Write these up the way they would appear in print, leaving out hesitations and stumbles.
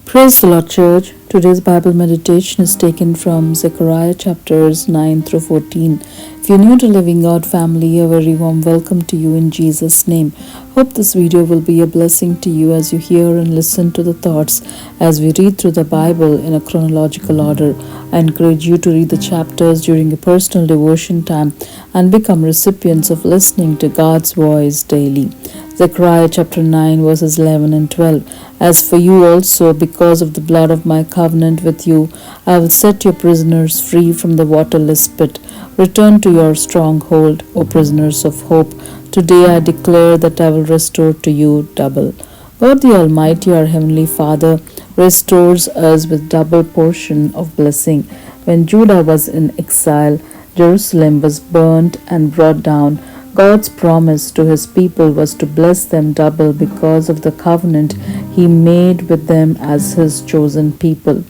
Praise the Lord, Church. Today's Bible meditation is taken from Zechariah chapters 9 through 14. If you're new to Living God family, a very warm welcome to you in Jesus' name. Hope this video will be a blessing to you as you hear and listen to the thoughts as we read through the Bible in a chronological order. I encourage you to read the chapters during a personal devotion time and become recipients of listening to God's voice daily. Zechariah chapter 9 verses 11 and 12. As for you also, because of the blood of my covenant with you, I will set your prisoners free from the waterless pit. Return to your stronghold, O prisoners of hope. Today I declare that I will restore to you double. God the Almighty, our Heavenly Father, restores us with double portion of blessing. When Judah was in exile, Jerusalem was burnt and brought down. God's promise to his people was to bless them double because of the covenant he made with them as his chosen people.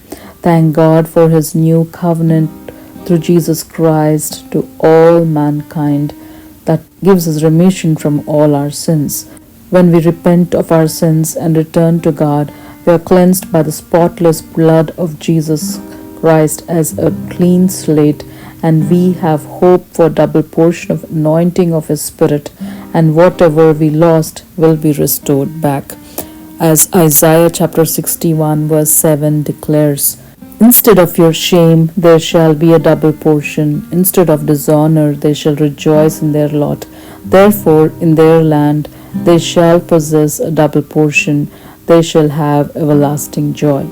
Thank God for his new covenant through Jesus Christ to all mankind that gives us remission from all our sins. When we repent of our sins and return to God, we are cleansed by the spotless blood of Jesus Christ as a clean slate, and we have hope for double portion of anointing of his spirit, and whatever we lost will be restored back. As Isaiah chapter 61 verse 7 declares, instead of your shame there shall be a double portion, instead of dishonor they shall rejoice in their lot. Therefore in their land they shall possess a double portion, they shall have everlasting joy.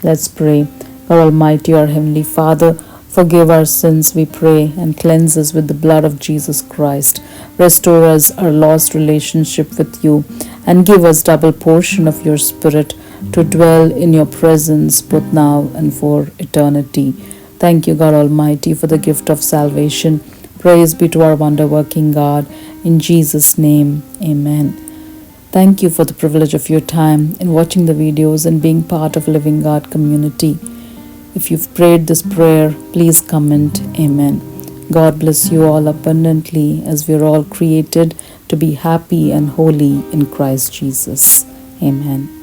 Let's pray. God Almighty, our Heavenly Father, forgive our sins, we pray, and cleanse us with the blood of Jesus Christ. Restore us our lost relationship with you, and give us double portion of your Spirit to dwell in your presence both now and for eternity. Thank you, God Almighty, for the gift of salvation. Praise be to our wonder-working God. In Jesus' name, amen. Thank you for the privilege of your time in watching the videos and being part of Living God community. If you've prayed this prayer, please comment Amen. God bless you all abundantly as we're all created to be happy and holy in Christ Jesus. Amen.